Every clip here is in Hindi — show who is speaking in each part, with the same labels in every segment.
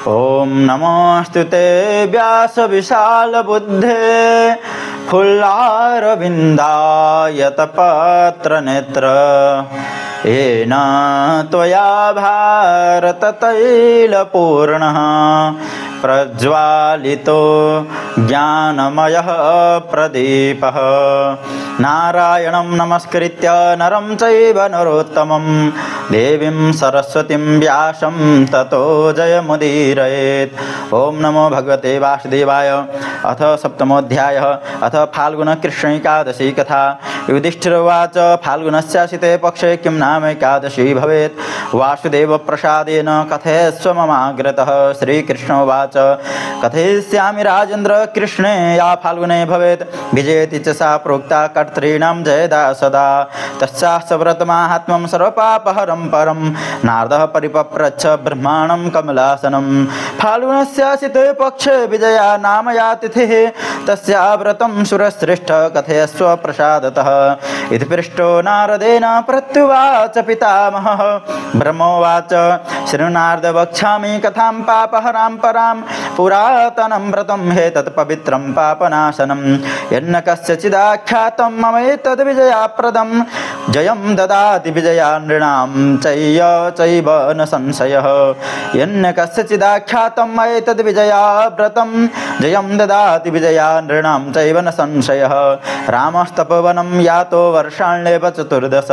Speaker 1: ओम नमोस्तुते व्यास विशाल बुद्धे फुल्लारविन्दायतपत्र नेत्र येन त्वया भारत तैलपूर्णः प्रज्वालितो ज्ञानमयः प्रदीपः नारायणं नमस्कृत्य नरं चैव नरोत्तमं देवीं सरस्वतीं व्यासं ततो जयमुदीरयेत्। ओम नमो भगवते वासुदेवाय। अथ सप्तमोऽध्यायः। अथ फाल्गुनकृष्ण एकादशी कथा। युधिष्ठिरोवाच फाल्गुनस्यासिते पक्षे किं नाम एकादशी भवेत्? वासुदेवप्रसादेन कथयस्व ममाग्रतः। श्रीकृष्णोवाच कथयिष्यामि राजेन्द्र, कृष्णे या फाल्गुने भवेत् विजयति च सा प्रोक्ता कर्तॄणां जयदा सदा। तस्याः व्रतमाहात्म्यं सर्वपापहरं परं नारदः परिपप्रच्छ ब्रह्माणं कमलासनं। फाल्गुनस्यासिते पक्षे विजया नाम या तिथिः तस्या व्रतं सुरश्रेष्ठ कथयस्व प्रसादतः। इति पृष्टो नारदेन प्रत्युवाच पितामहः। ब्रह्मोवाच शृणुनारद वक्ष्यामि कथां पापहरां परां पुरातनं व्रतं हेतत् पवित्रं पापनाशनं। यन्न कस्यचिदाख्यातं मम एतद् विजयाप्रदं जयं ददाति विजया नृणां चैव न संशयः। यन्न कस्यचिदाख्यातं मम एतद् विजयाव्रतं जयं ददाति विजया नृणां चैव न संशयः। रामस्तपोवनं यातो वर्षाण्येव चतुर्दश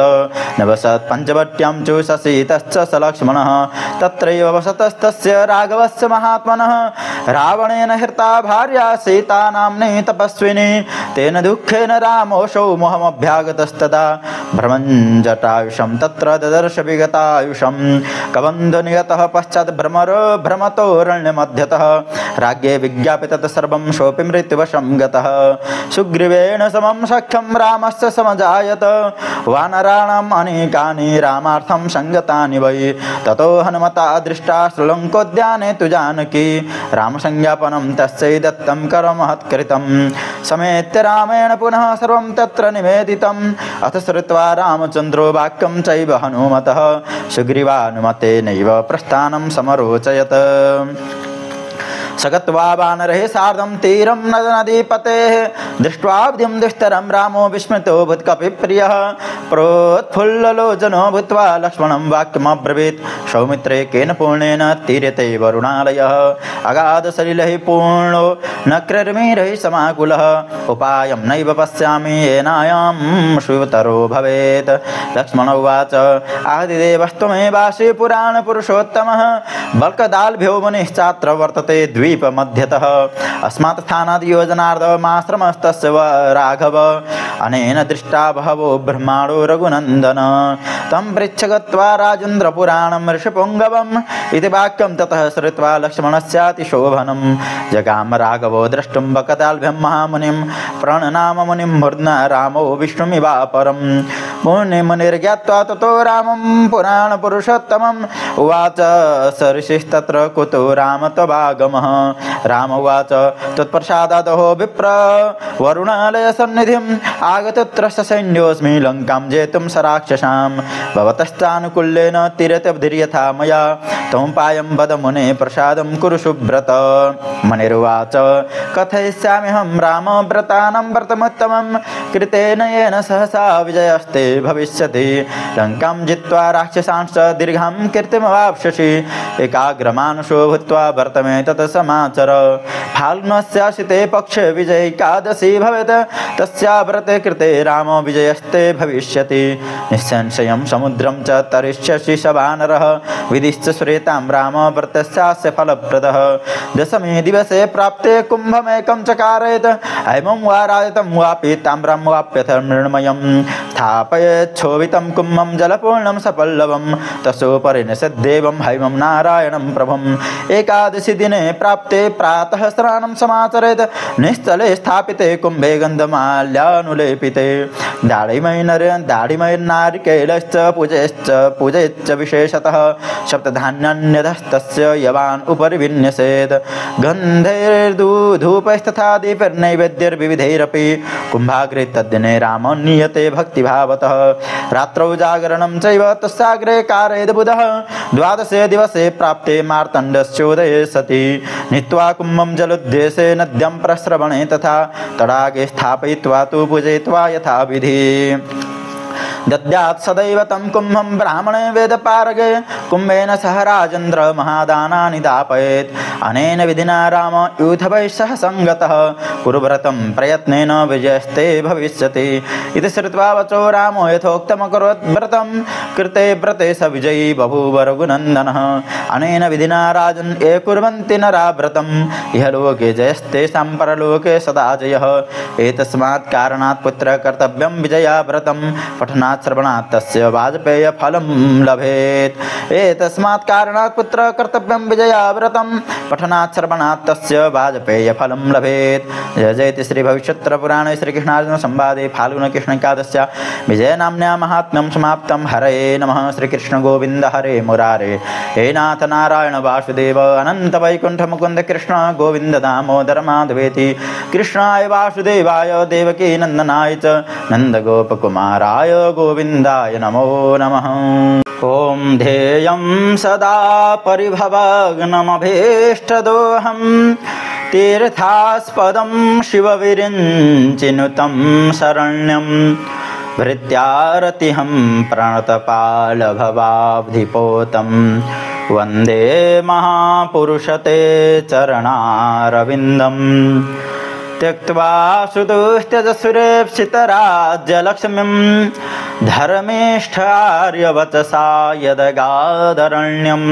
Speaker 1: नवशत् पञ्चवट्यां च शशीतश्च सलक्ष्मणः तत्रैव वसतस्तस्य राघवस्य महात्मनः। रावणेन हृता भार्या सीता नाम्नी तपस्विनी तेन दुःखेन रामोऽसौ मोहमभ्यागतस्तदा भ्रमञ्जटायुषं तत्र ददर्श विगतायुषं कबन्धनियतः पश्चात् भ्रमतोरण्यमध्यतः राज्ञे विज्ञापित तत्सर्वं सोऽपि मृत्युवशं गतः। सुग्रीवेण समं सख्यं रामस्य समजायत वानराणाम् अनेकानि रामार्थं संगतानि वै। ततो हनुमता दृष्टा श्रीलङ्कोद्याने तु जानकी रामसंज्ञापनं तस्यै दत्तं करमहत्कृतं। समेत्य रामेण पुनः सर्वं तत्र निवेदितम्। अथ श्रुत्वा रामचन्द्रो वाक्यं चैव हनुमतः सुग्रीवानुमतेनैव प्रस्थानं समरोचयत्। सगत्वा वानरैः सार्धं तीरं नदीपतेः दृष्ट्वाब्धिं दुष्टरं रामो विस्मितो भूत्कपिप्रियः प्रोत्फुल्ललोचनो भूत्वा लक्ष्मणं वाक्यमब्रवीत्। सौमित्रे केन पूर्णेन तीर्यते वरुणालयः अगाधसलिलैः पूर्णो न कृर्मिरैः समाकुलः उपायं नैव पश्यामि येनायं शिवतरो भवेत्। लक्ष्मण उवाच आदिदेवस्त्वमेवासि पुराणपुरुषोत्तमः बल्कदाल्भ्यो मुनिश्चात्र वर्तते द्वीपमध्यतः अस्मात् स्थानाद् योजनार्धमाश्रमस्तस्य राघव अनेन दृष्टा बहवो ब्रह्माणो रघुनन्दन। तं पृच्छ गत्वा राजेन्द्रपुराणं ऋषिपुङ्गवम् इति वाक्यं ततः श्रुत्वा लक्ष्मणस्यातिशोभनं जगाम राघवो द्रष्टुं बकदाल्भ्यं महामुनिं प्रणनाम मुनिं मूर्ध्ना रामो विष्णुमिवापरं। मुनिर्ज्ञात्वा ततो रामं पुराणपुरुषोत्तमम् उवाच स ऋषिस्तत्र कुतो राम त्ववागमः। राम उवाच त्वत्प्रसादादहो विप्र वरुणालयसन्निधिम् आगतत्र ससैन्योऽस्मि लङ्कां जेतुं सराक्षसां भवतश्चानुकूल्येन तीरत्यब्धिर्यथा मया तमुपायं वद मुने प्रसादं कुरु सुव्रत। मुनिरुवाच कथयिष्याम्यहं रामव्रतानां व्रतमुत्तमं कृतेन येन सहसा विजयस्ते भविष्यति लङ्कां जित्वा राक्षसांश्च दीर्घां कीर्तिमवाप्स्यसि एकाग्रमानसो भूत्वा वर्तमे तत् समाचर। फाल्गुनस्यासिते पक्षे विजयैकादशी भवेत् तस्या व्रते कृते रामो विजयस्ते भविष्यति निस्संशयं समुद्रं च तरिष्यसि स वानरः विदिश्च श्रेतां रामव्रतस्यास्य फलप्रदः। दशमे दिवसे प्राप्ते कुम्भमेकं चकारयेत् हैमं वा राजतं वापि ताम्रं वाप्यथ मृण्मयं स्थापयेच्छोभितं कुम्भं जलपूर्णं सपल्लवं तस्योपरि निषद्देवं हैमं नारायणं प्रभुम्। एकादशी दिने प्राप्ते प्रातः स्नानं समाचरेत् निश्चले स्थापिते कुम्भे गन्धमाल्यानुलेपिते दाढिमैर्नारिकेलश्च पूजयश्च विशेषतः सप्तधान्यान्यतस्तस्य यवान् उपरि विन्यसेत् गन्धैर्धूपैस्तथा दीपैर्नैवेद्यैर्विविधैरपि कुम्भाग्रे तद्दिने रामो नीयते भक्तिभावेन भावतः रात्रौ जागरणं चैव तस्याग्रे कारयेद् बुधः द्वादशे दिवसे प्राप्ते मार्तण्डस्योदये सति नीत्वा कुम्भं जलोद्देशे नद्यं प्रस्रवणे तथा तडागे स्थापयित्वा तु पूजयित्वा यथाविधि दद्यात् सदैव तं कुम्भं ब्राह्मणे वेदपारगे कुम्भेन सह राजेन्द्र महादानानि दापयेत् अनेन विधिना राम यूथवैः सह संगतः कुरुव्रतं प्रयत्नेन विजयस्ते भविष्यति इति श्रुत्वा वचो रामो यथोक्तमकरोत् व्रतं कृते व्रते स विजयी बभूव रघुनन्दनः अनेन विधिना राजन् ये कुर्वन्ति नरा व्रतम् इह लोके जयस्तेषां परलोके सदा जयः एतस्मात् कारणात् पुत्र कर्तव्यं विजया व्रतं पठनात् श्रवणात् तस्य वाजपेय फलं लभेत् एतस्मात् कारणात् पुत्र कर्तव्यं विजया व्रतं पठनात् श्रवणात् तस्य वाजपेय फलं लभेत् जय जयति श्री भविष्योत्तर पुराणे श्रीकृष्णार्जुन संवादे फाल्गुन कृष्ण एकादश्या विजय नाम्न्या महात्म्यं समाप्तं हरये नमः श्रीकृष्ण गोविंद हरे मुरारे हे नाथ नारायण वासुदेव अनंत वैकुंठ मुकुंद कृष्ण गोविंद दामोदर माधवेति कृष्णाय वासुदेवाय देवकी नंदनाय च नंद गोपकुमाराय गोविंदाय नमो नमः। ॐ ध्येयं सदा परिभवग्नमभीष्टदोहं तीर्थास्पदं शिवविरिञ्चिनुतं शरण्यं भृत्यारतिहं प्रणतपालभवाब्धिपोतं वन्दे महापुरुषते चरणारविन्दम् त्यक्त्वा सुदुस्त्यजसुरेप्सितराज्यलक्ष्मीं धर्मेष्ठार्यवचसा यदगादरण्यं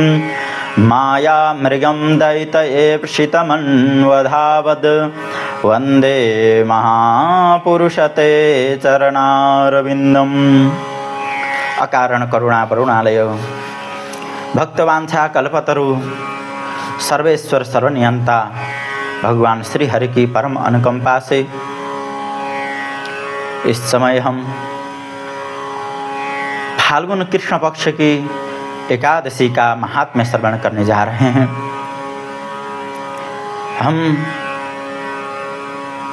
Speaker 1: मायामृगं दैतयेप्सितमन्वधावद् वन्दे महापुरुषते चरणारविन्दम्। अकारण करुणा करुणालय भक्तवांछा कल्पतरु सर्वेश्वर सर्वनियंता भगवान श्री हरि की परम अनुकंपा से इस समय हम फाल्गुन कृष्ण पक्ष की एकादशी का महात्म्य श्रवण करने जा रहे हैं। हम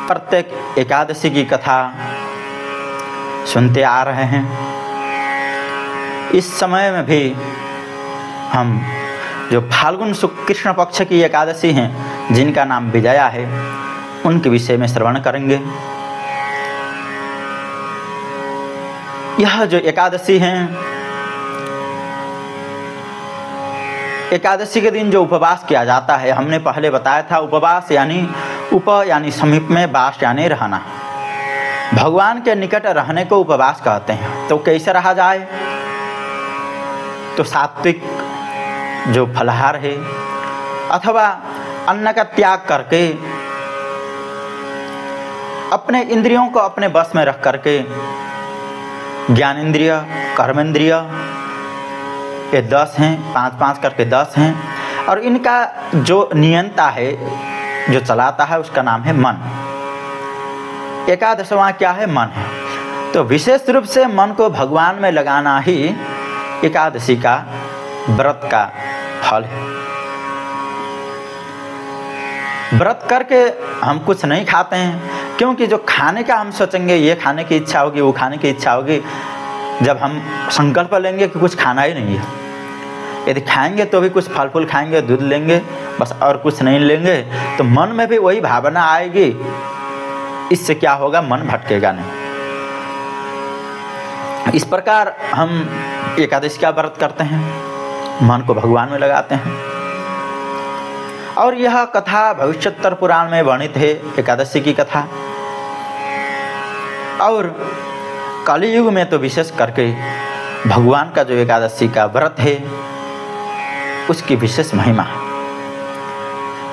Speaker 1: प्रत्येक एकादशी की कथा सुनते आ रहे हैं। इस समय में भी हम जो फाल्गुन शुक्ल कृष्ण पक्ष की एकादशी हैं जिनका नाम विजया है उनके विषय में श्रवण करेंगे। यह जो एकादशी है, एकादशी के दिन जो उपवास किया जाता है, हमने पहले बताया था उपवास यानी समीप में, वास यानी रहना। भगवान के निकट रहने को उपवास कहते हैं। तो कैसे रहा जाए? तो सात्विक जो फलाहार है अथवा अन्न का त्याग करके अपने इंद्रियों को अपने बस में रख करके ज्ञानेंद्रिय, कर्मेंद्रिय ये 10 हैं, 5-5 करके 10 हैं, और इनका जो नियंता है, जो चलाता है, उसका नाम है मन। एकादशवां क्या है? मन है। तो विशेष रूप से मन को भगवान में लगाना ही एकादशी का व्रत का फल है। व्रत करके हम कुछ नहीं खाते हैं, क्योंकि जो खाने का हम सोचेंगे, ये खाने की इच्छा होगी, वो खाने की इच्छा होगी, जब हम संकल्प लेंगे कि कुछ खाना ही नहीं है, यदि खाएंगे तो भी कुछ फल फूल खाएंगे, दूध लेंगे, बस और कुछ नहीं लेंगे, तो मन में भी वही भावना आएगी। इससे क्या होगा? मन भटकेगा नहीं। इस प्रकार हम एकादशी का व्रत करते हैं, मन को भगवान में लगाते हैं। और यह कथा भविष्योत्तर पुराण में वर्णित है, एकादशी की कथा। और कलियुग में तो विशेष करके भगवान का जो एकादशी का व्रत है उसकी विशेष महिमा है,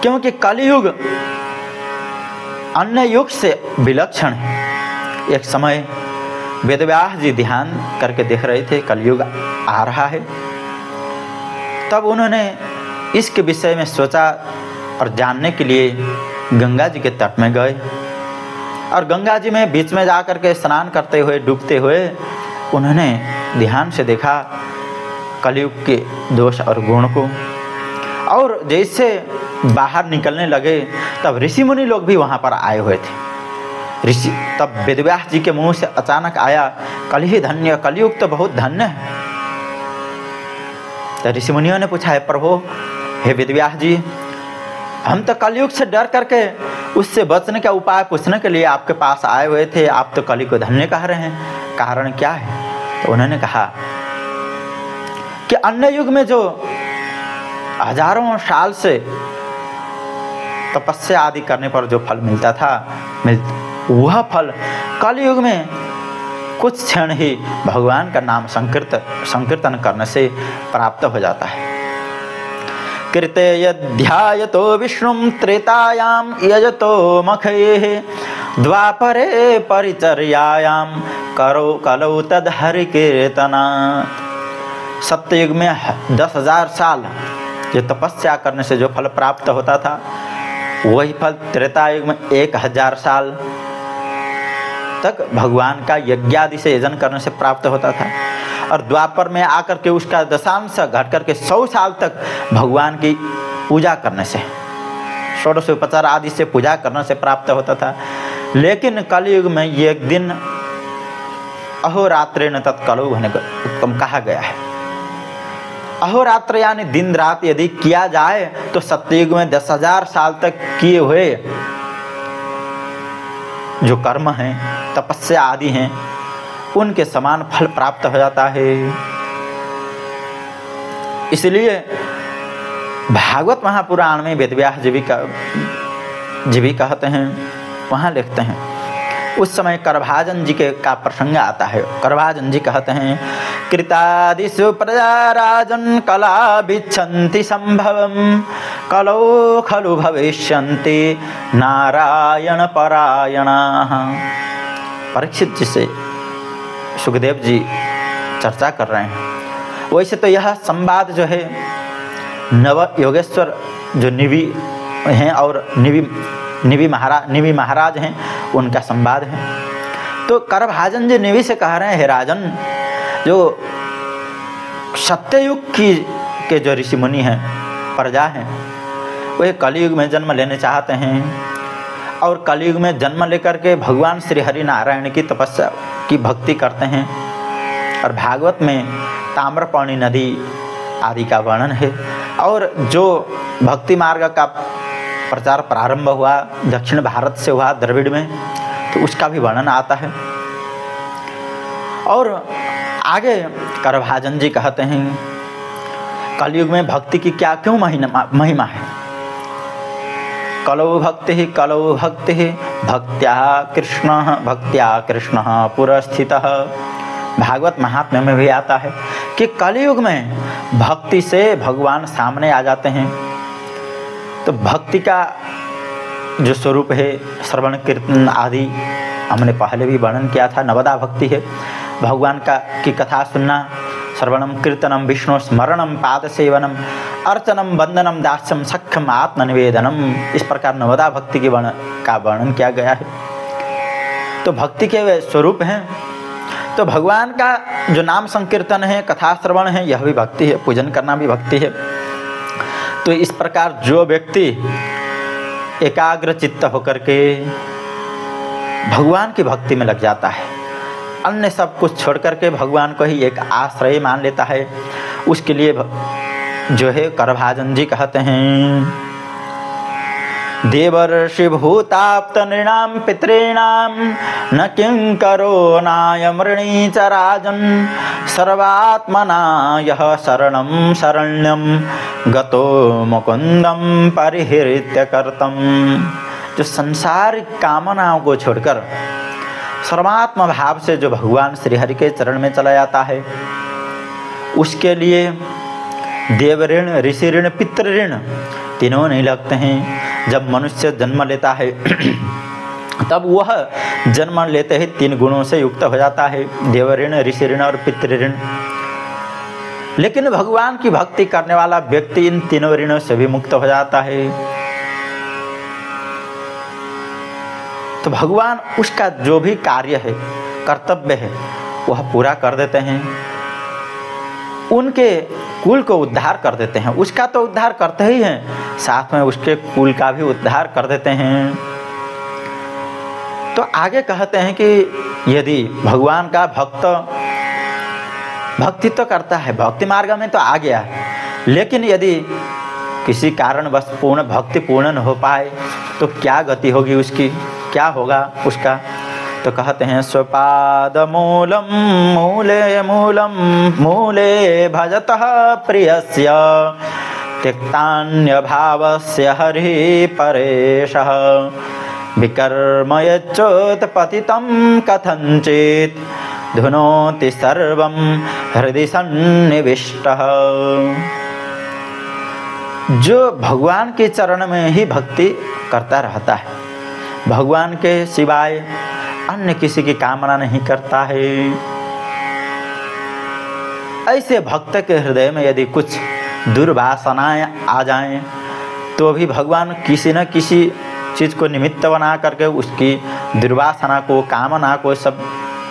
Speaker 1: क्योंकि कलियुग अन्य युग से विलक्षण है। एक समय वेदव्यास जी ध्यान करके देख रहे थे कलियुग आ रहा है, तब उन्होंने इसके विषय में सोचा और जानने के लिए गंगा जी के तट में गए, और गंगा जी में बीच में जाकर के स्नान करते हुए, डूबते हुए उन्होंने ध्यान से देखा कलियुग के दोष और गुण को। और जैसे बाहर निकलने लगे तब ऋषि मुनि लोग भी वहाँ पर आए हुए थे। ऋषि तब वेदव्यास जी के मुंह से अचानक आया, कल ही धन्य, कलयुग तो बहुत धन्य है। तो ऋषि मुनियों ने पूछा, है प्रभु, हे वेदव्यास जी, हम तो कलयुग से डर करके उससे बचने का उपाय पूछने के लिए आपके पास आए हुए थे, आप तो कलयुग को धन्य कह रहे हैं, कारण क्या है? तो उन्होंने कहा कि अन्य युग में जो हजारों साल से तपस्या आदि करने पर जो फल मिलता था, वह फल कलयुग में कुछ क्षण ही भगवान का नाम संकीर्तन करने से प्राप्त हो जाता है। कृते यध्यायतो विष्णुं त्रेतायाम यजतो मखैः द्वापरे परिचर्यायां करो कलौ तद हरि कीर्तनात्। सत्ययुग में 10,000 साल जो तपस्या करने से जो फल प्राप्त होता था, वही फल त्रेता युग में 1,000 साल तक भगवान का यज्ञादि से यजन करने से प्राप्त होता था, और द्वापर में आकर के उसका दशांश घट करके 100 साल तक भगवान की पूजा करने से, षोडशोपचार आदि से पूजा करने से प्राप्त होता था। लेकिन कलयुग में एक दिन अहोरात्रेण तत्कलौ होने को कहा गया है। अहोरात्र यानी दिन रात यदि किया जाए तो सत्ययुग में 10,000 साल तक किए हुए जो कर्म हैं, तपस्या आदि हैं, उनके समान फल प्राप्त हो जाता है। इसलिए भागवत महापुराण में वेदव्यास जी भी कहते हैं, वहाँ लिखते हैं, उस समय करभाजन जी के का प्रसंग आता है। करभाजन जी कहते हैं, कृतादिषु प्रजा राजन कला बिच्छन्ति संभवम कलौ खलु भविष्यन्ति नारायण परायणाः। परीक्षित जी से सुखदेव जी चर्चा कर रहे हैं। वैसे तो यह संवाद जो है नव योगेश्वर जो निवि हैं और निवि महाराज हैं, उनका संवाद है। तो करभाजन जी निवि से कह रहे हैं, हे राजन, जो सत्ययुग के जो ऋषि मुनि हैं, प्रजा हैं, वे कलयुग में जन्म लेने चाहते हैं और कलयुग में जन्म लेकर के भगवान श्री हरि नारायण की तपस्या की भक्ति करते हैं। और भागवत में ताम्रपर्णी नदी आदि का वर्णन है, और जो भक्ति मार्ग का प्रचार प्रारंभ हुआ दक्षिण भारत से हुआ द्रविड़ में, तो उसका भी वर्णन आता है। और आगे करभाजन जी कहते हैं, कलयुग में भक्ति की क्यों महिमा है। कलौ भक्ति भक्त्या कृष्ण पुरस्थितः। भागवत महात्म्य में भी आता है कि कलयुग में भक्ति से भगवान सामने आ जाते हैं। तो भक्ति का जो स्वरूप है, श्रवण कीर्तन आदि हमने पहले भी वर्णन किया था, नवदा भक्ति है। भगवान की कथा सुनना, श्रवणम कीर्तनम विष्णु स्मरणम पाद सेवनम अर्चनम वंदनम दास्यम सख्यम आत्मनिवेदनम, इस प्रकार नवदा भक्ति का वर्णन किया गया है। तो भक्ति के स्वरूप हैं। तो भगवान का जो नाम संकीर्तन है, कथा श्रवण है, यह भी भक्ति है, पूजन करना भी भक्ति है। तो इस प्रकार जो व्यक्ति एकाग्र चित्त होकर के भगवान की भक्ति में लग जाता है, अन्य सब कुछ छोड़ करके भगवान को ही एक आश्रय मान लेता है, उसके लिए जो है करभाजन जी कहते हैं, देवर्षि भूताप्त नृणाम पितॄणाम न किंकरो नायमृणी च राजन सर्वात्मना यह शरणं शरण्यं गतो मुकुंदम परिहृत्य कर्तम। जो संसारिक कामनाओं को छोड़कर सर्वात्म भाव से जो भगवान श्री हरि के चरण में चला जाता है, उसके लिए देव ऋण, ऋषि ऋण, पितृ ऋण तीनों नहीं लगते हैं। जब मनुष्य जन्म लेता है तब वह जन्म लेते ही 3 गुणों से युक्त हो जाता है, देव ऋण, ऋषि ऋण और पितृ ऋण। लेकिन भगवान की भक्ति करने वाला व्यक्ति इन तीनों ऋणों से भी मुक्त हो जाता है। तो भगवान उसका जो भी कार्य है, कर्तव्य है, वह पूरा कर देते हैं, उनके कुल को उद्धार कर देते हैं। उसका तो उद्धार करते ही हैं, साथ में उसके कुल का भी उद्धार कर देते हैं। तो आगे कहते हैं कि यदि भगवान का भक्त भक्ति तो करता है, भक्ति मार्ग में तो आ गया है, लेकिन यदि किसी कारणवश पूर्ण भक्ति पूर्ण न हो पाए तो क्या गति होगी उसकी, क्या होगा उसका। तो कहते हैं स्वपाद मूलम मूले मूलम मूले भजतः प्रियस्य त्यक्तान्य भावस्य हरि परेशः विकर्म यच्चोत्पतितं कथंचित् धुनोति सर्वं हृदि सन्निविष्टः। जो भगवान के चरण में ही भक्ति करता रहता है, भगवान के सिवाय अन्य किसी की कामना नहीं करता है, ऐसे भक्त के हृदय में यदि कुछ दुर्वासनाएं आ जाएं तो भी भगवान किसी न किसी चीज़ को निमित्त बना करके उसकी दुर्वासना को, कामना को सब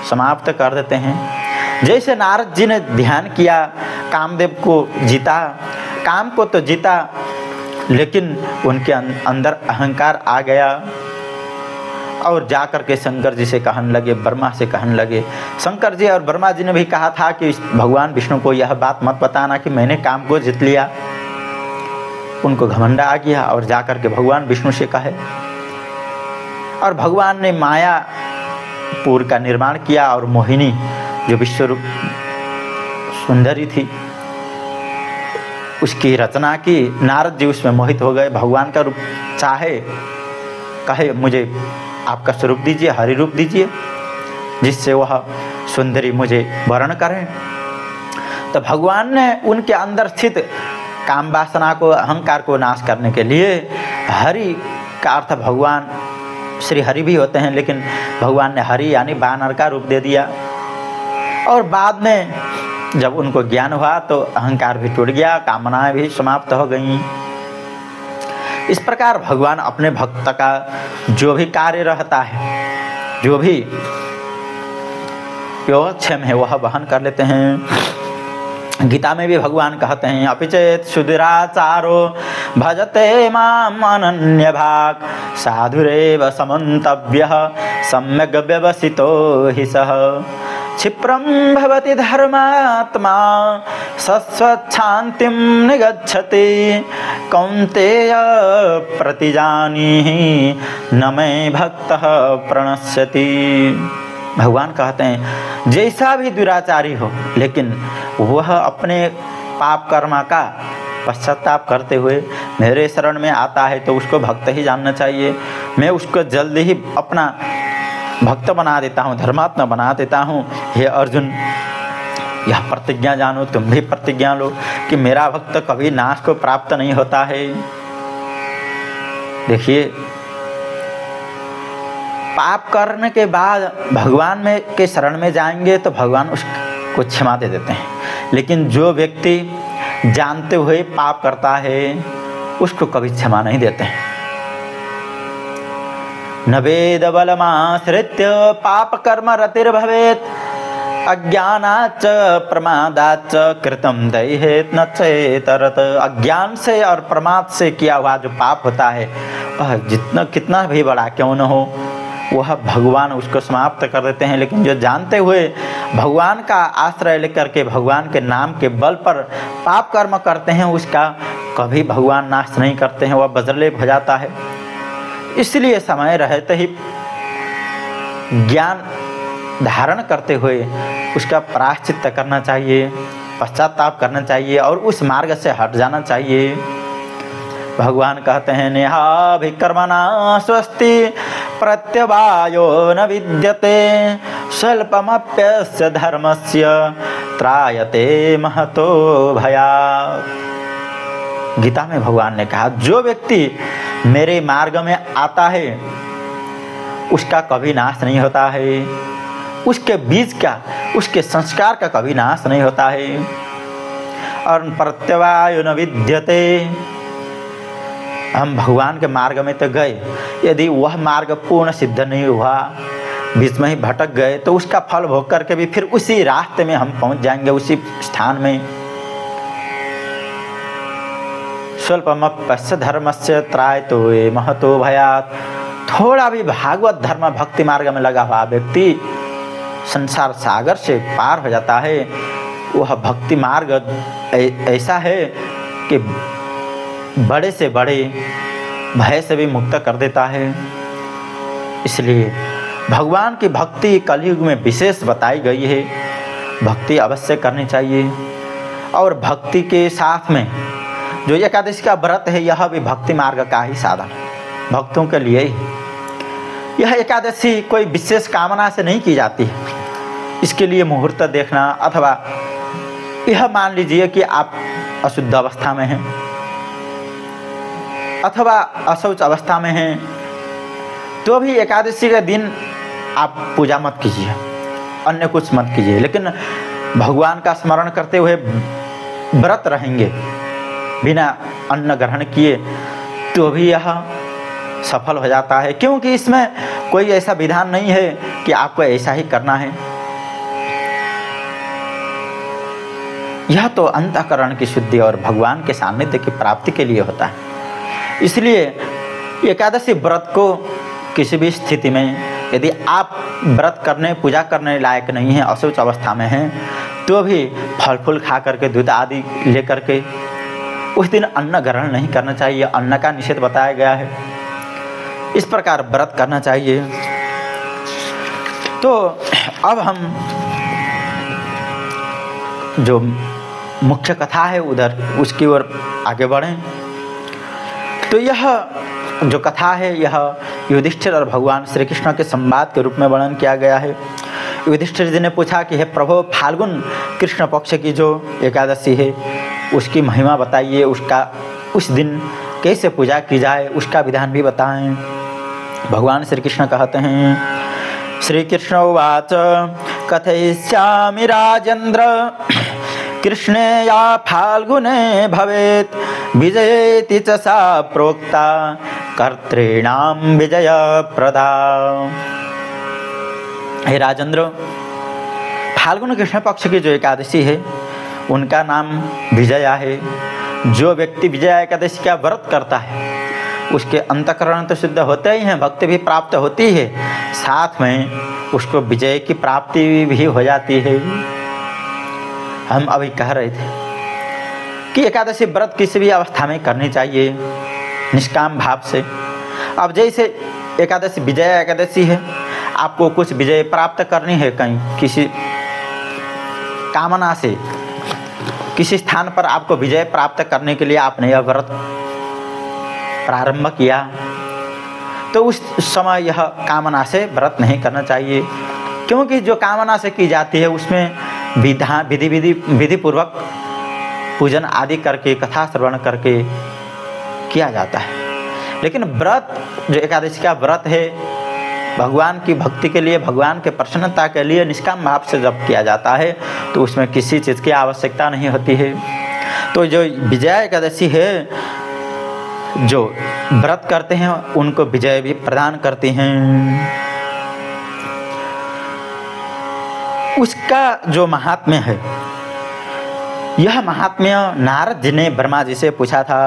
Speaker 1: समाप्त कर देते हैं। जैसे नारद जी ने ध्यान किया, कामदेव को जीता, काम को तो जीता, लेकिन उनके अंदर अहंकार आ गया और जा कर के शंकर जी से कहने लगे, ब्रह्मा से कहने लगे। शंकर जी और ब्रह्मा जी ने भी कहा था कि भगवान विष्णु को यह बात मत बताना कि मैंने काम को जीत लिया। उनको घमंड आ गया और जा कर के भगवान विष्णु से कहे, और भगवान ने मायापुर का निर्माण किया और मोहिनी जो विश्व सुंदरी थी उसकी रचना की। नारद जी उसमें मोहित हो गए, भगवान का रूप चाहे, कहे मुझे आपका स्वरूप दीजिए, हरि रूप दीजिए, जिससे वह सुंदरी मुझे वर्ण करें। तो भगवान ने उनके अंदर स्थित काम वासना को, अहंकार को नाश करने के लिए हरि का अर्थ भगवान श्री हरि भी होते हैं, लेकिन भगवान ने हरि यानी वानर का रूप दे दिया। और बाद में जब उनको ज्ञान हुआ तो अहंकार भी टूट गया, कामनाएं भी समाप्त हो गईं। इस प्रकार भगवान अपने भक्त का जो भी कार्य रहता है, जो भी योगक्षेम है वह वहन कर लेते हैं। गीता में भी भगवान कहते हैं अपिचेत सुदुराचारो भजते माम अनन्य भाग साधुरेव समन्तव्यः सम्यग् व्यवसितो हि सः क्षिप्रं भवति धर्मात्मा सस्वच्छान्तिं निगच्छति कौन्तेय प्रतिजानीहि न मे भक्तः प्रणश्यति। भगवान कहते हैं जैसा भी दुराचारी हो, लेकिन वह अपने पाप कर्म का पश्चाताप करते हुए मेरे शरण में आता है तो उसको भक्त ही जानना चाहिए। मैं उसको जल्दी ही अपना भक्त बना देता हूँ, धर्मात्मा बना देता हूँ। हे अर्जुन, यह प्रतिज्ञा जानो, तुम भी प्रतिज्ञा लो कि मेरा भक्त कभी नाश को प्राप्त नहीं होता है। देखिए, पाप करने के बाद भगवान में के शरण में जाएंगे तो भगवान उसको क्षमा दे देते हैं, लेकिन जो व्यक्ति जानते हुए पाप करता है उसको कभी क्षमा नहीं देते हैं। न वेद बलमाश्रित्य पाप कर्म रतिर्भवेत् अज्ञानाच्च प्रमादाच्च कृतं दैहेत् न चेतरत्। अज्ञान से और प्रमाद से किया हुआ जो पाप होता है वह जितना कितना भी बड़ा क्यों न हो, वह भगवान उसको समाप्त कर देते हैं। लेकिन जो जानते हुए भगवान का आश्रय लेकर के भगवान के नाम के बल पर पाप कर्म करते हैं उसका कभी भगवान नाश नहीं करते हैं, वह वज्रलेप हो जाता है। इसलिए समय रहते ही ज्ञान धारण करते हुए उसका प्रायश्चित करना चाहिए, पश्चाताप करना चाहिए और उस मार्ग से हट जाना चाहिए। भगवान कहते हैं नेहाभिकर्मणा स्वस्ति प्रत्यवायो न विद्यते स्वल्पमप्यस्य धर्मस्य त्रायते महतो भयात्। गीता में भगवान ने कहा जो व्यक्ति मेरे मार्ग में आता है उसका कभी नाश नहीं होता है, उसके बीज का, उसके संस्कार का कभी नाश नहीं होता है। और प्रत्यवायो न विद्यते, हम भगवान के मार्ग में तो गए, यदि वह मार्ग पूर्ण सिद्ध नहीं हुआ, बीच में ही भटक गए तो उसका फल भोग करके भी फिर उसी रास्ते में हम पहुंच जाएंगे, उसी स्थान में। स्वल्पमप्यस्य धर्मस्य त्रायतो महतो भयात्। थोड़ा भी भागवत धर्म भक्ति मार्ग में लगा हुआ व्यक्ति संसार सागर से पार हो जाता है। वह भक्ति मार्ग ऐसा है कि बड़े से बड़े भय से भी मुक्त कर देता है। इसलिए भगवान की भक्ति कलयुग में विशेष बताई गई है। भक्ति अवश्य करनी चाहिए। और भक्ति के साथ में जो एकादशी का व्रत है, यह भी भक्ति मार्ग का ही साधन भक्तों के लिए ही। यह एकादशी कोई विशेष कामना से नहीं की जाती है। इसके लिए मुहूर्त देखना, अथवा यह मान लीजिए कि आप अशुद्ध अवस्था में हैं अथवा अशौच अवस्था में हैं, तो भी एकादशी के दिन आप पूजा मत कीजिए, अन्य कुछ मत कीजिए, लेकिन भगवान का स्मरण करते हुए व्रत रहेंगे बिना अन्न ग्रहण किए, तो भी यह सफल हो जाता है। क्योंकि इसमें कोई ऐसा विधान नहीं है कि आपको ऐसा ही करना है। यह तो अंतःकरण की शुद्धि और भगवान के सानिध्य की प्राप्ति के लिए होता है। इसलिए एकादशी व्रत को किसी भी स्थिति में, यदि आप व्रत करने पूजा करने लायक नहीं हैं, अशौच अवस्था में हैं, तो भी फल फूल खा करके, दूध आदि लेकर के उस दिन अन्न ग्रहण नहीं करना चाहिए। अन्न का निषेध बताया गया है। इस प्रकार व्रत करना चाहिए। तो अब हम जो मुख्य कथा है उधर उसकी ओर आगे बढ़ें। तो यह जो कथा है, यह युधिष्ठिर और भगवान श्री कृष्ण के संवाद के रूप में वर्णन किया गया है। युधिष्ठिर जी ने पूछा कि हे प्रभु, फाल्गुन कृष्ण पक्ष की जो एकादशी है उसकी महिमा बताइए, उसका उस दिन कैसे पूजा की जाए, उसका विधान भी बताएं। भगवान श्री कृष्ण कहते हैं, श्री कृष्ण उवाच कथयिष्यामि राजेन्द्र कृष्णे या फाल्गुने भवेत् विजयेति च सा प्रोक्ता कर्तॄणां विजय प्रदा। हे राजेंद्र, फाल्गुन कृष्ण पक्ष की जो एकादशी है उनका नाम विजया है। जो व्यक्ति विजया एकादशी का व्रत करता है उसके अंतःकरण तो शुद्ध होते ही हैं, भक्ति भी प्राप्त होती है, साथ में उसको विजय की प्राप्ति भी हो जाती है। हम अभी कह रहे थे कि एकादशी व्रत किसी भी अवस्था में करनी चाहिए निष्काम भाव से। अब जैसे एकादशी विजया एकादशी है, आपको कुछ विजय प्राप्त करनी है, कहीं किसी कामना से किसी स्थान पर आपको विजय प्राप्त करने के लिए आपने यह व्रत प्रारंभ किया, तो उस समय यह कामना से व्रत नहीं करना चाहिए। क्योंकि जो कामना से की जाती है उसमें विधि पूर्वक पूजन आदि करके, कथा श्रवण करके किया जाता है। लेकिन व्रत जो एकादशी का व्रत है, भगवान की भक्ति के लिए, भगवान के प्रसन्नता के लिए निष्काम भाव से जब किया जाता है तो उसमें किसी चीज़ की आवश्यकता नहीं होती है। तो जो विजया एकादशी है, जो व्रत करते हैं उनको विजय भी प्रदान करती हैं। उसका जो महात्म्य है, यह महात्म्य नारद जी ने ब्रह्मा जी से पूछा था।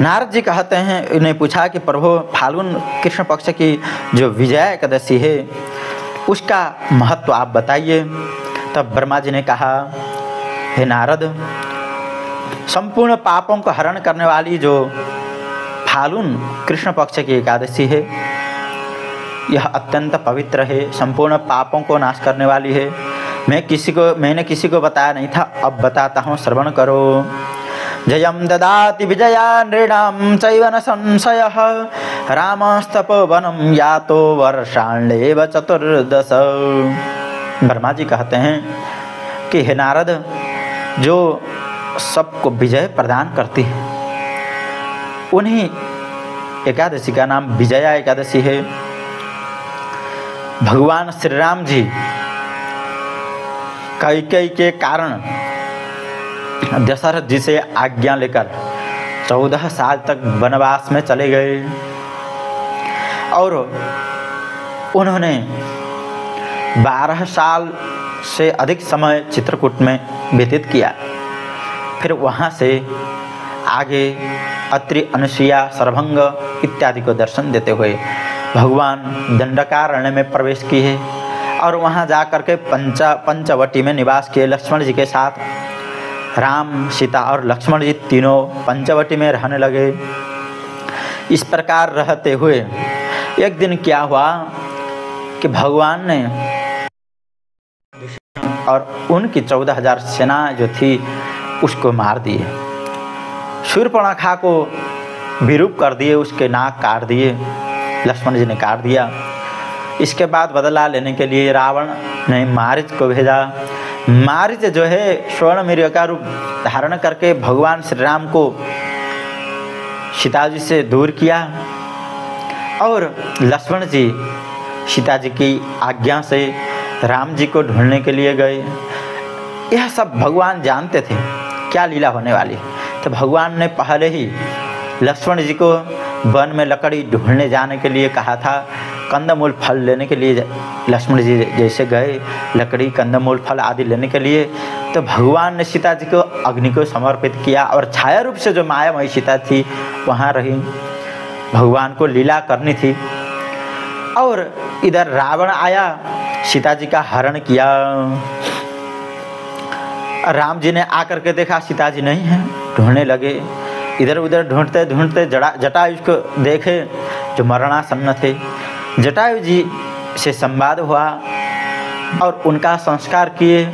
Speaker 1: नारद जी कहते हैं, उन्हें पूछा कि प्रभु, फाल्गुन कृष्ण पक्ष की जो विजया एकादशी है उसका महत्व आप बताइए। तब ब्रह्मा जी ने कहा, हे नारद, संपूर्ण पापों को हरण करने वाली जो फाल्गुन कृष्ण पक्ष की एकादशी है, यह अत्यंत पवित्र है, संपूर्ण पापों को नाश करने वाली है। मैंने किसी को बताया नहीं था, अब बताता हूँ, श्रवण करो। जयं ददाति विजया नृणां चैव न संशयः रामस्तपोवनं यातो वर्षाण्येव चतुर्दश। ब्रह्मा जी कहते हैं कि हे नारद, जो सबको विजय प्रदान करती है उन्हीं एकादशी का नाम विजया एकादशी है। भगवान श्री राम जी कैकेयी के कारण दशरथ जी से आज्ञा लेकर 14 साल तक वनवास में चले गए और उन्होंने 12 साल से अधिक समय चित्रकूट में व्यतीत किया। फिर वहाँ से आगे अत्रि, अनसुईया, सर्वभंग इत्यादि को दर्शन देते हुए भगवान दंडकारण्य में प्रवेश किए और वहाँ जा कर के पंचवटी में निवास किए लक्ष्मण जी के साथ। राम, सीता और लक्ष्मण जी तीनों पंचवटी में रहने लगे। इस प्रकार रहते हुए एक दिन क्या हुआ कि भगवान ने और उनकी 14,000 सेना जो थी उसको मार दिए। शूर्पणखा को विरूप कर दिए, उसके नाक काट दिए, लक्ष्मण जी ने काट दिया। इसके बाद बदला लेने के लिए रावण ने मारीच को भेजा। मारीच जो है स्वर्ण मृग का रूप धारण करके भगवान श्री राम को सीता जी से दूर किया और लक्ष्मण जी सीता जी की आज्ञा से राम जी को ढूंढने के लिए गए। यह सब भगवान जानते थे क्या लीला होने वाली। तो भगवान ने पहले ही लक्ष्मण जी को वन में लकड़ी ढूंढने जाने के लिए कहा था। कंदमूल फल लेने के लिए लक्ष्मण जी जैसे गए लकड़ी, कंदमूल फल आदि लेने के लिए, तो भगवान ने सीता जी को अग्नि को समर्पित किया और छाया रूप से जो मायामयी सीता थी वहाँ रही। भगवान को लीला करनी थी। और इधर रावण आया, सीता जी का हरण किया। राम जी ने आकर के देखा सीता जी नहीं है, ढूंढने लगे। इधर उधर ढूंढते ढूंढते जटायु को देखे जो मरणासन्न थे। जटायु जी से संवाद हुआ और उनका संस्कार किए।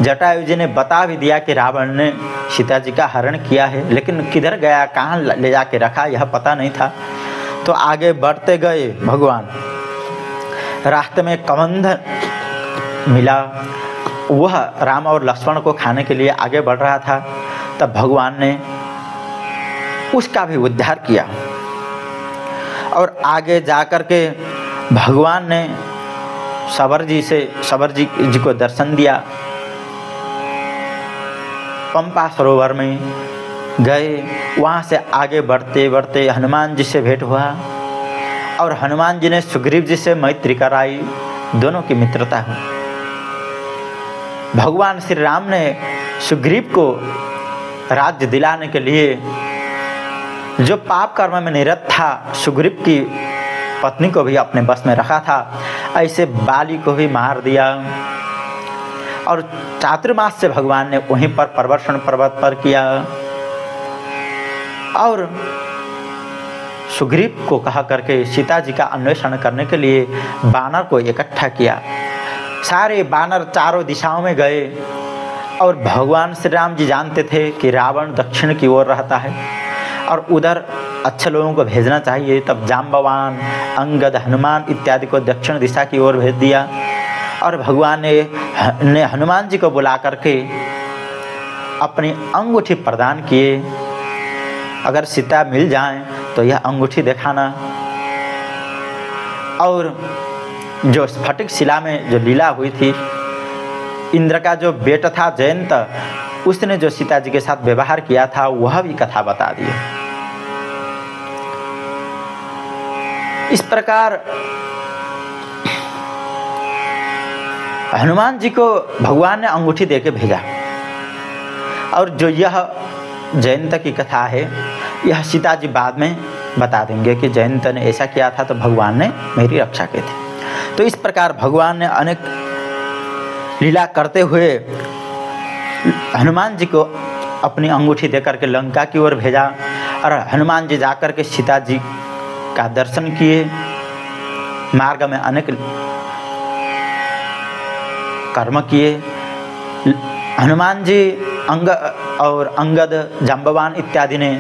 Speaker 1: जटायु जी ने बता भी दिया कि रावण ने सीता जी का हरण किया है, लेकिन किधर गया, कहाँ ले जाके रखा, यह पता नहीं था। तो आगे बढ़ते गए भगवान। रास्ते में कबंध मिला, वह राम और लक्ष्मण को खाने के लिए आगे बढ़ रहा था। तब भगवान ने उसका भी उद्धार किया और आगे जा कर के भगवान ने सबर जी को दर्शन दिया। पंपा सरोवर में गए, वहाँ से आगे बढ़ते बढ़ते हनुमान जी से भेंट हुआ और हनुमान जी ने सुग्रीव जी से मैत्री कराई, दोनों की मित्रता हुई। भगवान श्री राम ने सुग्रीव को राज्य दिलाने के लिए जो पाप कर्म में निरत था, सुग्रीव की पत्नी को भी अपने बस में रखा था, ऐसे बाली को भी मार दिया। और चातुर्मास से भगवान ने वहीं पर प्रवर्षण पर्वत पर किया और सुग्रीव को कहा करके सीता जी का अन्वेषण करने के लिए बानर को इकट्ठा किया। सारे बानर चारों दिशाओं में गए और भगवान श्री राम जी जानते थे कि रावण दक्षिण की ओर रहता है और उधर अच्छे लोगों को भेजना चाहिए। तब जाम्बवान, अंगद, हनुमान इत्यादि को दक्षिण दिशा की ओर भेज दिया और भगवान ने हनुमान जी को बुला करके अपनी अंगूठी प्रदान किए। अगर सीता मिल जाए तो यह अंगूठी दिखाना। और जो स्फटिक शिला में जो लीला हुई थी, इंद्र का जो बेटा था जयंत, उसने जो सीता जी के साथ व्यवहार किया था वह भी कथा बता दी। इस प्रकार हनुमान जी को भगवान ने अंगूठी देके भेजा। और जो यह जयंत की कथा है, यह सीता जी बाद में बता देंगे कि जयंत ने ऐसा किया था तो भगवान ने मेरी रक्षा की थी। तो इस प्रकार भगवान ने अनेक लीला करते हुए हनुमान जी को अपनी अंगूठी देकर के लंका की ओर भेजा और हनुमान जी जाकर के सीता जी का दर्शन किए। मार्ग में अनेक कर्म किए। हनुमान जी अंगद, जाम्बवान इत्यादि ने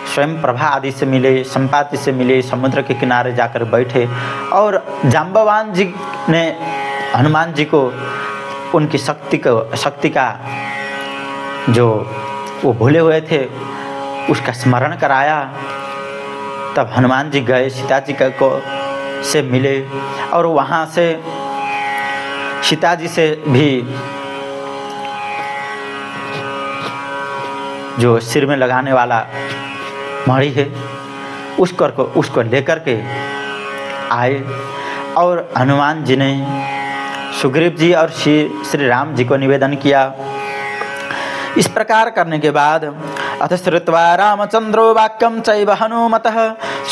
Speaker 1: स्वयं प्रभा आदि से मिले, संपाति से मिले, समुद्र के किनारे जाकर बैठे और जाम्बवान जी ने हनुमान जी को उनकी शक्ति का जो वो भूले हुए थे उसका स्मरण कराया। तब हनुमान जी गए, सीता जी को से मिले और वहाँ से सीता जी से भी जो सिर में लगाने वाला मणि है उसको लेकर के आए और हनुमान जी ने सुग्रीव जी और श्री राम जी को निवेदन किया। इस प्रकार करने के बाद अथ श्रुत्वा रामचंद्रो वाक्यं चैव हनुमतः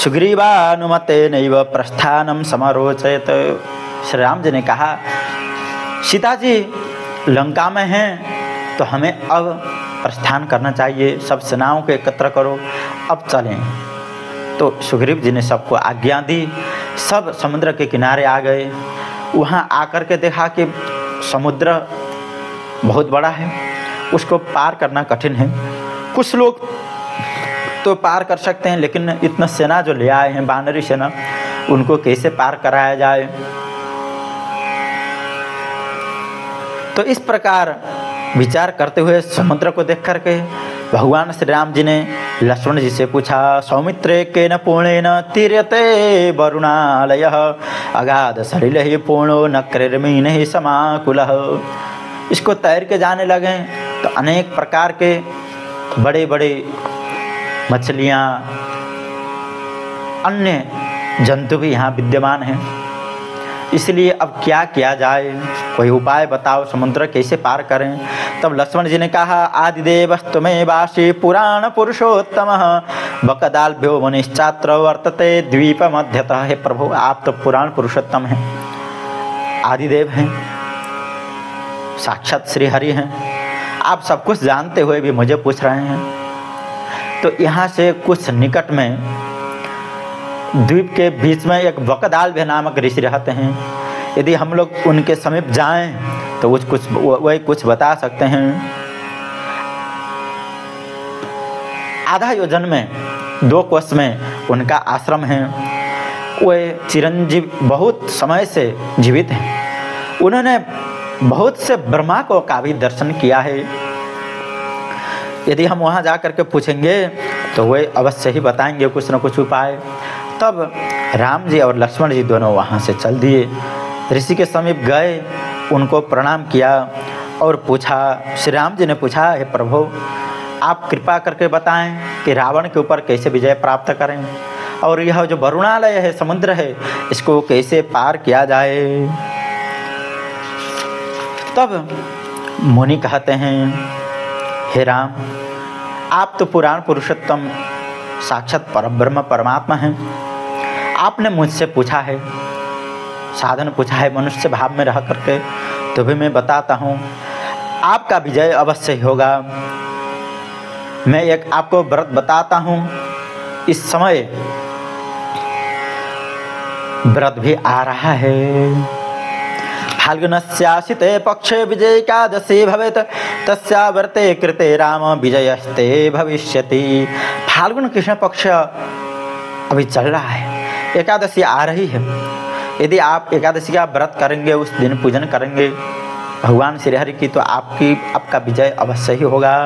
Speaker 1: सुग्रीवानुमते नैव प्रस्थानं समरोचयत। श्री राम जी ने कहा, सीता जी लंका में हैं तो हमें अब प्रस्थान करना चाहिए, सब सेनाओं को एकत्र करो, अब चलें। तो सुग्रीव जी ने सबको आज्ञा दी, सब समुद्र के किनारे आ गए। वहाँ आकर के देखा कि समुद्र बहुत बड़ा है, उसको पार करना कठिन है। कुछ लोग तो पार कर सकते हैं, लेकिन इतना सेना जो ले आए हैं, वानरी सेना, उनको कैसे पार कराया जाए। तो इस प्रकार विचार करते हुए समुद्र को देख करके भगवान श्री राम जी ने लक्ष्मण जी से पूछा, सौमित्रे केन पूर्णेन तीर्यते वरुणालयः अगाध सलिलः पूर्णो न कृर्मिणः समाकुलः। इसको तैर के जाने लगे तो अनेक प्रकार के बड़े बड़े मछलियाँ, अन्य जंतु भी यहाँ विद्यमान हैं। इसलिए अब क्या किया जाए, कोई उपाय बताओ, समुद्र कैसे पार करें। तब लक्ष्मण जी ने कहा, आदिदेवस्तुमेवासि पुराण पुरुषोत्तमः बकदाल्भ्यो मुनिश्चात्र वर्तते द्वीप मध्यतः। हे प्रभु, आप तो पुराण पुरुषोत्तम हैं, आदिदेव हैं, साक्षात श्री हरि हैं। आप सब कुछ जानते हुए भी मुझे पूछ रहे हैं। तो यहाँ से कुछ निकट में द्वीप के बीच में एक बकदाल्भ नामक ऋषि रहते हैं। यदि हम लोग उनके समीप जाएं तो वही कुछ बता सकते हैं। आधा योजन में 2 कोस में उनका आश्रम है। वे चिरंजीव बहुत समय से जीवित हैं। उन्होंने बहुत से ब्रह्मा को का भी दर्शन किया है। यदि हम वहाँ जा कर के पूछेंगे तो वे अवश्य ही बताएंगे कुछ न कुछ उपाय। तब राम जी और लक्ष्मण जी दोनों वहाँ से चल दिए, ऋषि के समीप गए, उनको प्रणाम किया और पूछा। श्री राम जी ने पूछा, हे प्रभु, आप कृपा करके बताएं कि रावण के ऊपर कैसे विजय प्राप्त करें, और यह जो वरुणालय है, समुद्र है, इसको कैसे पार किया जाए। तब मुनि कहते हैं, हे राम, आप तो पुराण पुरुषोत्तम साक्षात परब्रह्म परमात्मा हैं। आपने मुझसे पूछा है, साधन पूछा है मनुष्य भाव में रह करके, तो भी मैं बताता हूँ, आपका विजय अवश्य ही होगा। मैं एक आपको व्रत बताता हूँ। इस समय व्रत भी आ रहा है। फाल्गुनस्यासिते पक्षे विजयेकादशी भवेत् तस्या व्रते कृते राम विजयस्ते भविष्यति। फाल्गुन कृष्ण पक्ष अभी चल रहा है, एकादशी आ रही है। यदि आप एकादशी का व्रत करेंगे, उस दिन पूजन करेंगे भगवान श्री हरि की, तो आपका विजय अवश्य ही होगा।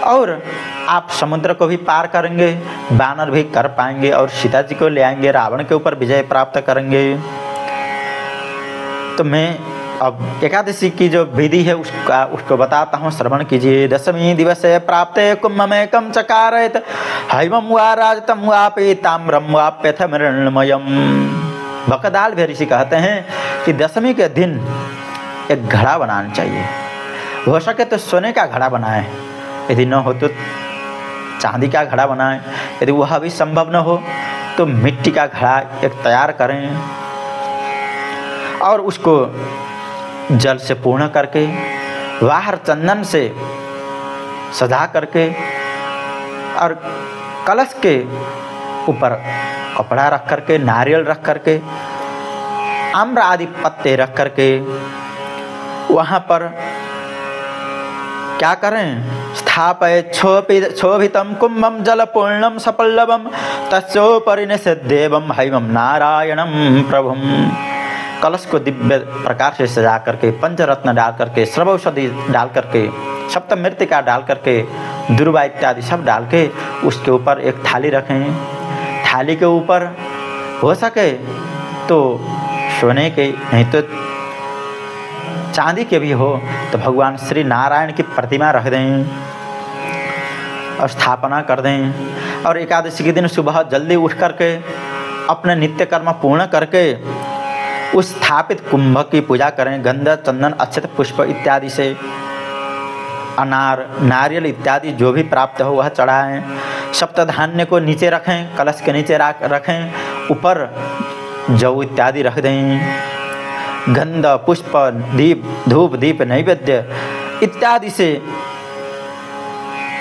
Speaker 1: और आप समुद्र को भी पार करेंगे, वानर भी कर पाएंगे, और सीता जी को ले आएंगे, रावण के ऊपर विजय प्राप्त करेंगे। तो मैं अब एकादशी की जो विधि है उसको बताता हूँ, श्रवण कीजिए। दशमी दिवसे प्राप्ते कुम्भमेकं चकारयत् हैमं वा राजतं वा पीताम्रं वाप्यथ मृण्मयम्। बकदाल्भ ऋषि कहते हैं कि दशमी के दिन एक घड़ा बनाना चाहिए। हो सके तो सोने का घड़ा बनाएं, यदि न हो तो चांदी का घड़ा बनाएं, यदि वह भी संभव न हो तो मिट्टी का घड़ा एक तैयार करें और उसको जल से पूर्ण करके बाहर चंदन से सजा करके और कलश के ऊपर कपड़ा रख करके, नारियल रख करके, आम्र आदि पत्ते रख करके वहाँ पर क्या करें, स्थापय क्षोभितं कुंभं जलपूर्णं सपल्लवं तस्योपरि निषेदेवं हैवं नारायणं प्रभुं। कलश को दिव्य प्रकार से सजा करके, पंचरत्न डाल करके, सर्वौषधि डाल करके, सप्तमृत्तिका डाल करके, दुर्वा इत्यादि सब डाल के उसके ऊपर एक थाली रखें। थाली के ऊपर हो सके तो सोने के, नहीं तो चांदी के भी हो, तो भगवान श्री नारायण की प्रतिमा रख दें और स्थापना कर दें। और एकादशी के दिन सुबह जल्दी उठ करके अपने नित्य कर्म पूर्ण करके उस स्थापित कुंभ की पूजा करें, गंधा, चंदन, अक्षत, पुष्प इत्यादि से। अनार, नारियल इत्यादि जो भी प्राप्त हो वह चढ़ाएं। सप्तधान्य को नीचे रखें, कलश के नीचे रखें, ऊपर जौ इत्यादि रख दें। गंध, पुष्प, दीप, धूप, दीप, नैवेद्य इत्यादि से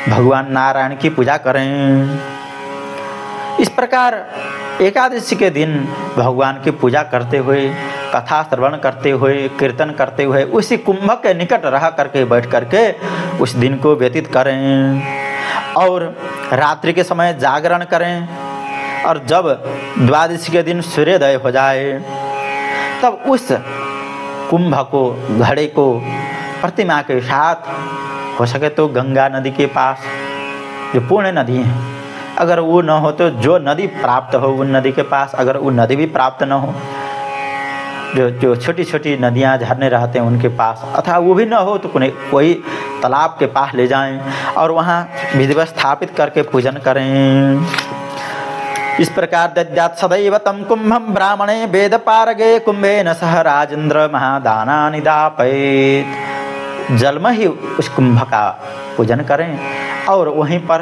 Speaker 1: भगवान नारायण की पूजा करें। इस प्रकार एकादशी के दिन भगवान की पूजा करते हुए, कथा श्रवण करते हुए, कीर्तन करते हुए उसी कुंभ के निकट रह करके बैठ करके उस दिन को व्यतीत करें। और रात्रि के समय जागरण करें, और जब द्वादशी के दिन सूर्योदय हो जाए तब उस कुंभ को, घड़े को प्रतिमा के साथ, हो सके तो गंगा नदी के पास जो पुण्य नदी है, अगर वो न हो तो जो नदी प्राप्त हो उन नदी के पास, अगर वो नदी भी प्राप्त न हो, जो छोटी छोटी नदियाँ झरने रहते हैं उनके पास, अथवा वो भी न हो तो कोई तालाब के पास ले जाएं और वहाँ विधिवत स्थापित करके पूजन करें। इस प्रकार दद्यात् सदैव तं कुंभं ब्राह्मणे वेद पारगे कुंभेन सह राजेंद्र महादाना निदापयेत्। जल में ही उस कुंभ का पूजन करें और वहीं पर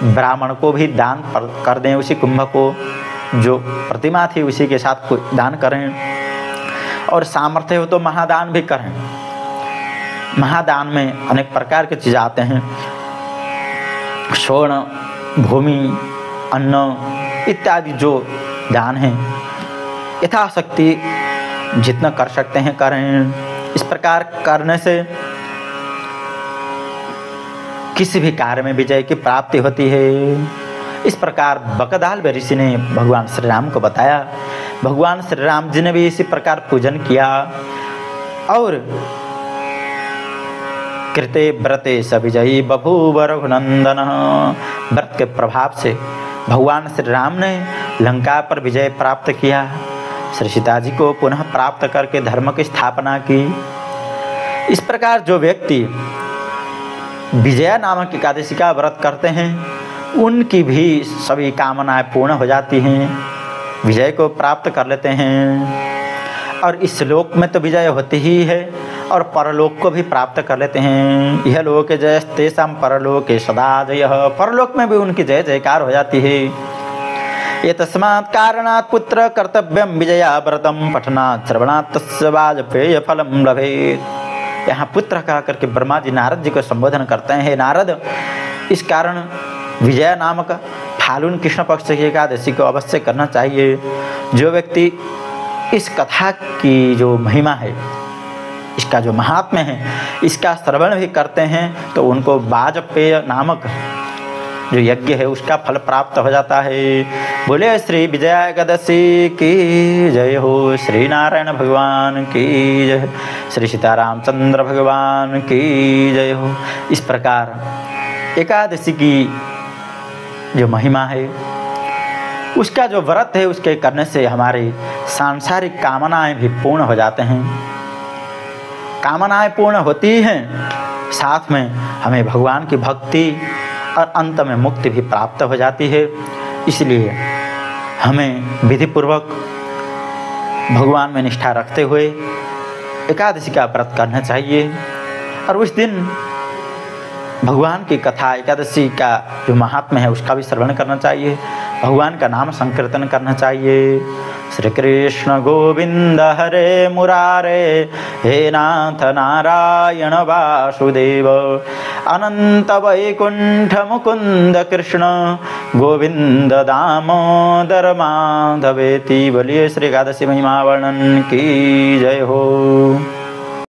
Speaker 1: ब्राह्मण को भी दान कर दें। उसी कुंभ को, जो प्रतिमा थी उसी के साथ दान करें, और सामर्थ्य हो तो महादान भी करें। महादान में अनेक प्रकार की चीज़ आते हैं, स्वर्ण, भूमि, अन्न इत्यादि जो दान हैं यथाशक्ति जितना कर सकते हैं करें। इस प्रकार करने से किसी भी कार्य में विजय की प्राप्ति होती है। इस प्रकार बकदाल ऋषि ने भगवान श्री राम को बताया। भगवान श्री राम जी ने भी इसी प्रकार पूजन किया, और कृते व्रते स विजयी बभूव रघुनंदन। व्रत के प्रभाव से भगवान श्री राम ने लंका पर विजय प्राप्त किया, श्री सीता जी को पुनः प्राप्त करके धर्म की स्थापना की। इस प्रकार जो व्यक्ति विजया नामक एकादशी का व्रत करते हैं उनकी भी सभी कामनाएं पूर्ण हो जाती हैं, विजय को प्राप्त कर लेते हैं। और इस लोक में तो विजय होती ही है और परलोक को भी प्राप्त कर लेते हैं। यह लोक जय तेषां परलोके सदा जय, परलोक में भी उनकी जय जयकार हो जाती है। ये तस्मात् कारणात् पुत्र कर्तव्यम विजया व्रतम पठनात् श्रवणात् तस्य वाजपेय फलम लभेत्। यहाँ पुत्र कहा करके ब्रह्मा जी नारद जी को संबोधन करते हैं, हे नारद, इस कारण विजया नामक फाल्गुन कृष्ण पक्ष की एकादशी को अवश्य करना चाहिए। जो व्यक्ति इस कथा की जो महिमा है, इसका जो महात्म्य है, इसका श्रवण भी करते हैं तो उनको वाजपेय नामक जो यज्ञ है उसका फल प्राप्त हो जाता है। बोले श्री विजया एकादशी की जय हो, श्री नारायण भगवान की जय, श्री सीतारामचंद्र भगवान की जय हो। इस प्रकार एकादशी की जो महिमा है, उसका जो व्रत है, उसके करने से हमारी सांसारिक कामनाएं भी पूर्ण हो जाते हैं। कामनाएं पूर्ण होती हैं, साथ में हमें भगवान की भक्ति और अंत में मुक्ति भी प्राप्त हो जाती है। इसलिए हमें विधिपूर्वक भगवान में निष्ठा रखते हुए एकादशी का व्रत करना चाहिए, और उस दिन भगवान की कथा, एकादशी का जो महात्म्य है उसका भी श्रवण करना चाहिए, भगवान का नाम संकीर्तन करना चाहिए। श्री कृष्ण गोविंद हरे मुरारे, हे नाथ नारायण वासुदेव, अनंत वैकुंठ मुकुंद कृष्ण गोविंद दामोदर माधवेति। बोलिए श्री एकादशी महिमा वर्णन की जय हो।